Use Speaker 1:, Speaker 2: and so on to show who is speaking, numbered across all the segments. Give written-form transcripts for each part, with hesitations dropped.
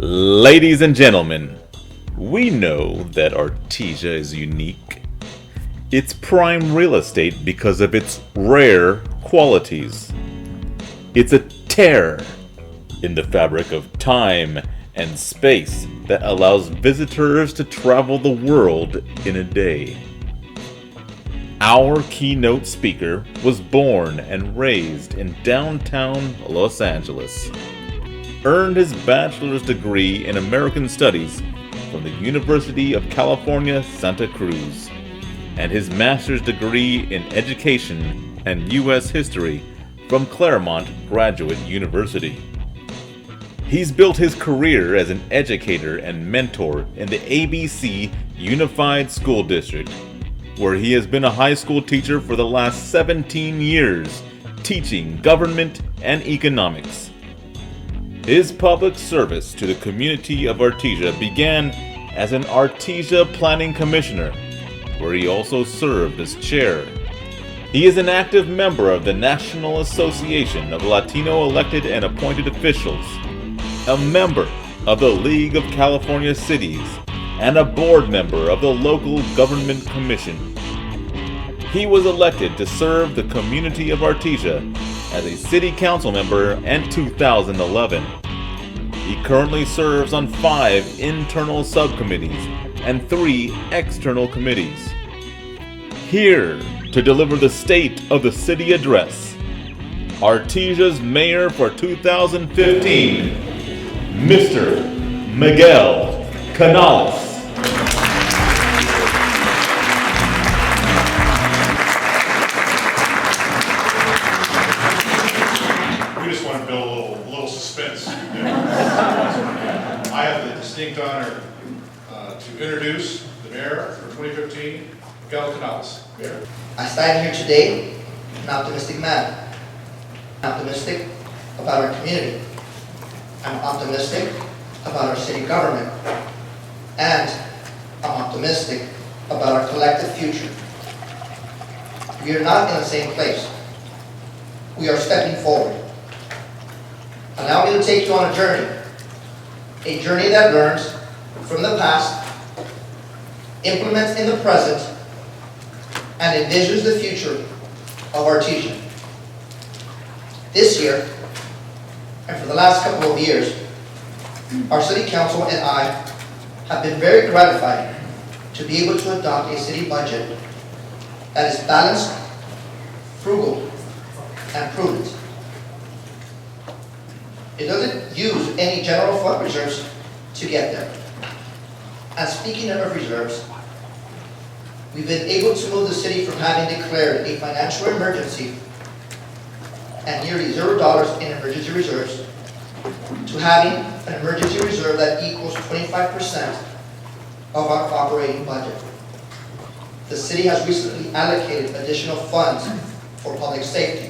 Speaker 1: Ladies and gentlemen, we know that Artesia is unique. It's prime real estate because of its rare qualities. It's a tear in the fabric of time and space that allows visitors to travel the world in a day. Our keynote speaker was born and raised in downtown Los Angeles. Earned his bachelor's degree in American Studies from the University of California, Santa Cruz, and his master's degree in Education and U.S. History from Claremont Graduate University. He's built his career as an educator and mentor in the ABC Unified School District, where he has been a high school teacher for the last 17 years, teaching government and economics. His public service to the community of Artesia began as an Artesia Planning Commissioner, where he also served as chair. He is an active member of the National Association of Latino Elected and Appointed Officials, a member of the League of California Cities, and a board member of the Local Government Commission. He was elected to serve the community of Artesia as a city council member in 2011. He currently serves on 5 internal subcommittees and 3 external committees. Here to deliver the State of the City address, Artesia's mayor for 2015, Mr. Miguel Canales.
Speaker 2: Suspense. I have the distinct honor to introduce the mayor for 2015, Miguel Canales. Mayor.
Speaker 3: I stand here today an optimistic man. I'm optimistic about our community. I'm optimistic about our city government. And I'm optimistic about our collective future. We are not in the same place. We are stepping forward. Allow me to take you on a journey that learns from the past, implements in the present, and envisions the future of Artesia. This year, and for the last couple of years, our City Council and I have been very gratified to be able to adopt a city budget that is balanced, frugal, and prudent. It doesn't use any general fund reserves to get there. And speaking of reserves, we've been able to move the city from having declared a financial emergency and nearly $0 in emergency reserves to having an emergency reserve that equals 25% of our operating budget. The city has recently allocated additional funds for public safety.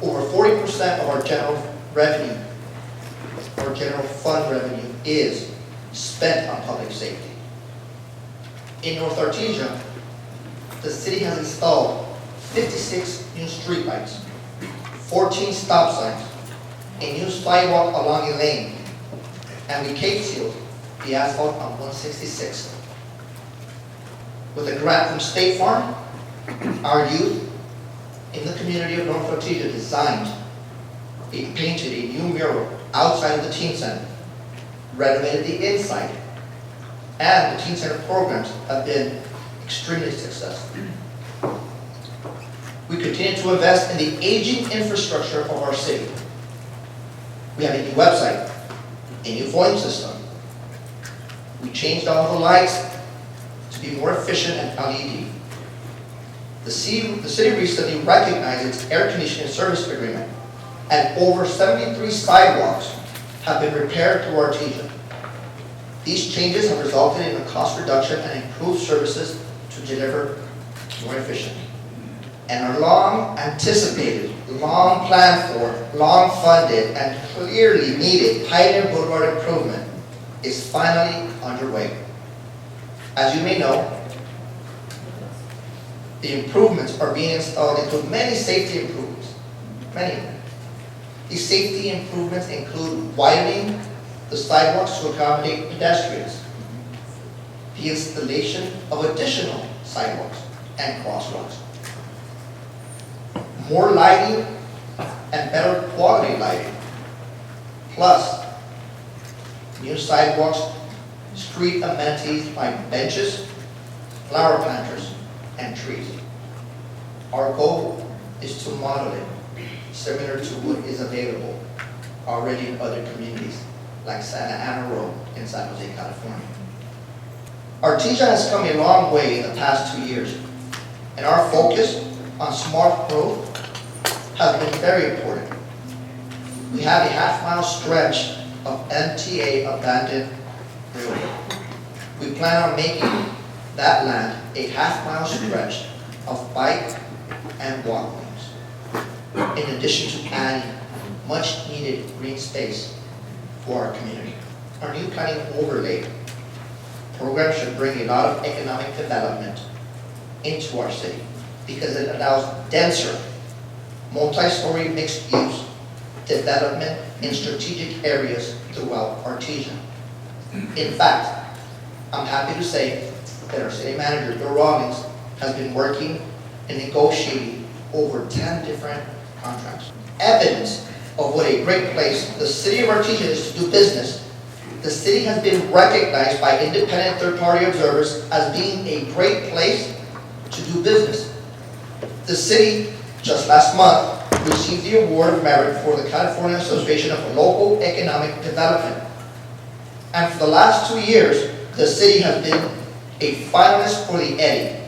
Speaker 3: Over 40% of our general revenue, or general fund revenue, is spent on public safety. In North Artesia, the city has installed 56 new streetlights, 14 stop signs, a new sidewalk along a lane, and we cape sealed the asphalt on 166. With a grant from State Farm, our youth in the community of North Artesia painted a new mural outside of the teen center, renovated the inside, and the teen center programs have been extremely successful. We continue to invest in the aging infrastructure of our city. We have a new website, a new phone system. We changed all the lights to be more efficient and LED. The city recently recognized its air conditioning service agreement, and over 73 sidewalks have been repaired through Artesia. These changes have resulted in a cost reduction and improved services to deliver more efficiently. And our long anticipated, long planned for, long funded, and clearly needed Pioneer Boulevard improvement is finally underway. As you may know, the improvements are being installed into many safety improvements, many of them. These safety improvements include widening the sidewalks to accommodate pedestrians, the installation of additional sidewalks and crosswalks, more lighting and better quality lighting, plus new sidewalks, street amenities like benches, flower planters, and trees. Our goal is to model it similar to what is available already in other communities like Santa Ana Road in San Jose, California. Artesia has come a long way in the past 2 years, and our focus on smart growth has been very important. We have a half-mile stretch of MTA abandoned railway. We plan on making that land a half-mile stretch of bike and walk lanes, in addition to adding much-needed green space for our community. Our new planning overlay program should bring a lot of economic development into our city because it allows denser, multi-story mixed-use development in strategic areas throughout Artesia. In fact, I'm happy to say that our city manager, Bill Rawlings, has been working and negotiating over 10 different contracts. Evidence of what a great place the city of Artesia is to do business. The city has been recognized by independent third-party observers as being a great place to do business. The city, just last month, received the Award of Merit for the California Association of Local Economic Development. And for the last 2 years, the city has been a finalist for the Eddie.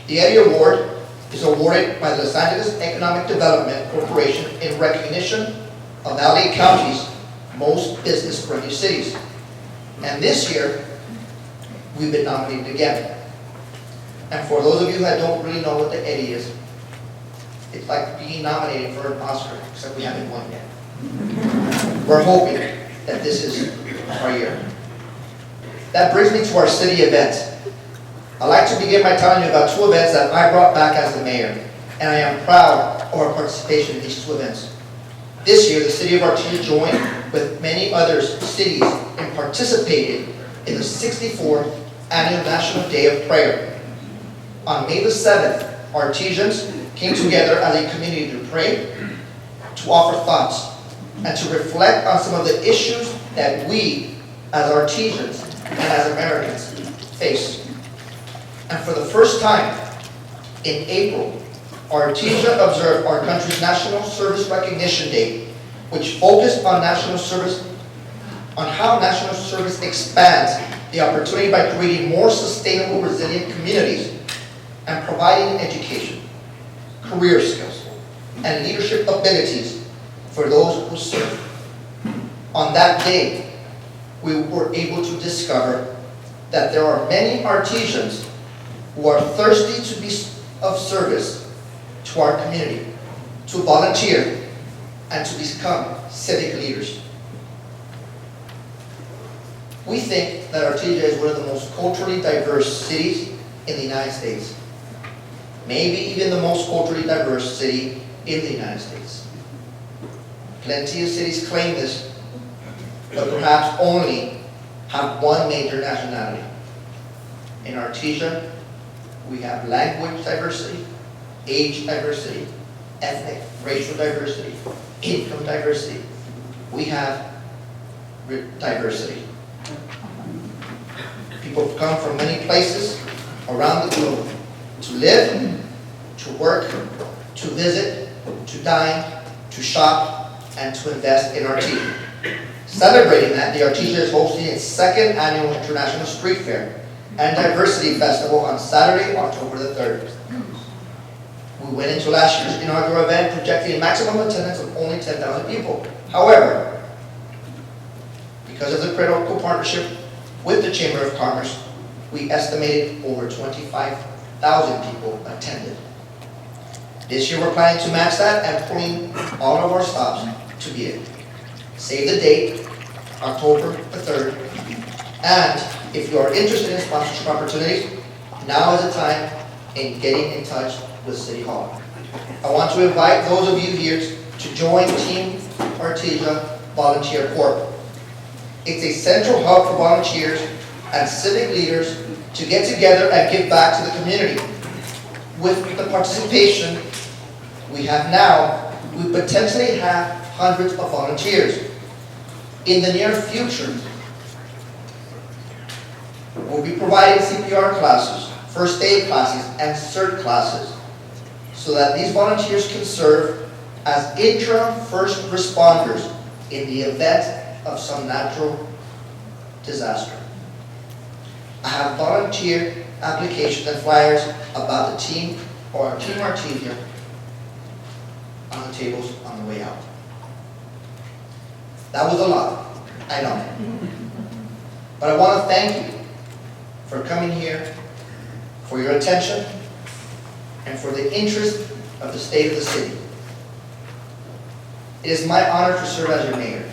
Speaker 3: The Eddie Award is awarded by the Los Angeles Economic Development Corporation in recognition of LA County's most business-friendly cities. And this year, we've been nominated again. And for those of you that don't really know what the Eddie is, it's like being nominated for an Oscar, except we haven't won yet. We're hoping that this is our year. That brings me to our city events. I'd like to begin by telling you about 2 events that I brought back as the mayor, and I am proud of our participation in these 2 events. This year, the city of Artesia joined with many other cities and participated in the 64th Annual National Day of Prayer. On May the 7th, Artesians came together as a community to pray, to offer thoughts, and to reflect on some of the issues that we, as Artesians and as Americans, face. And for the first time in April, Artesia observed our country's National Service Recognition Day, which focused on how national service expands the opportunity by creating more sustainable, resilient communities and providing education, career skills, and leadership abilities for those who serve. On that day, we were able to discover that there are many Artesians who are thirsty to be of service to our community, to volunteer, and to become civic leaders. We think that Artesia is one of the most culturally diverse cities in the United States. Maybe even the most culturally diverse city in the United States. Plenty of cities claim this, but perhaps only have one major nationality. In Artesia, we have language diversity, age diversity, ethnic, racial diversity, income diversity. We have diversity. People come from many places around the globe to live, to work, to visit, to dine, to shop, and to invest in Artesia. Celebrating that, the Artesia is hosting its 2nd annual International Street Fair and Diversity Festival on Saturday, October the 3rd. We went into last year's inaugural event projecting a maximum attendance of only 10,000 people. However, because of the critical partnership with the Chamber of Commerce, we estimated over 25,000 people attended. This year we're planning to match that and pulling all of our stops to be it. Save the date, October the 3rd. And if you are interested in sponsorship opportunities, now is the time in getting in touch with City Hall. I want to invite those of you here to to join Team Artesia Volunteer Corps. It's a central hub for volunteers and civic leaders to get together and give back to the community. With the participation we have now, we potentially have hundreds of volunteers. In the near future, we'll be providing CPR classes, first aid classes, and CERT classes so that these volunteers can serve as interim first responders in the event of some natural disaster. I have volunteer applications and flyers about the team or our Team Artesia on the tables on the way out. That was a lot, I know. But I want to thank you for coming here, for your attention, and for the interest of the state of the city. It is my honor to serve as your mayor.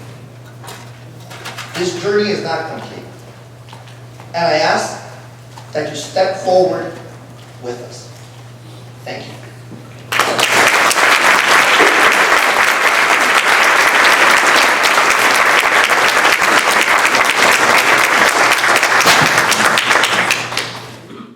Speaker 3: This journey is not complete, and I ask that you step forward with us. Thank you.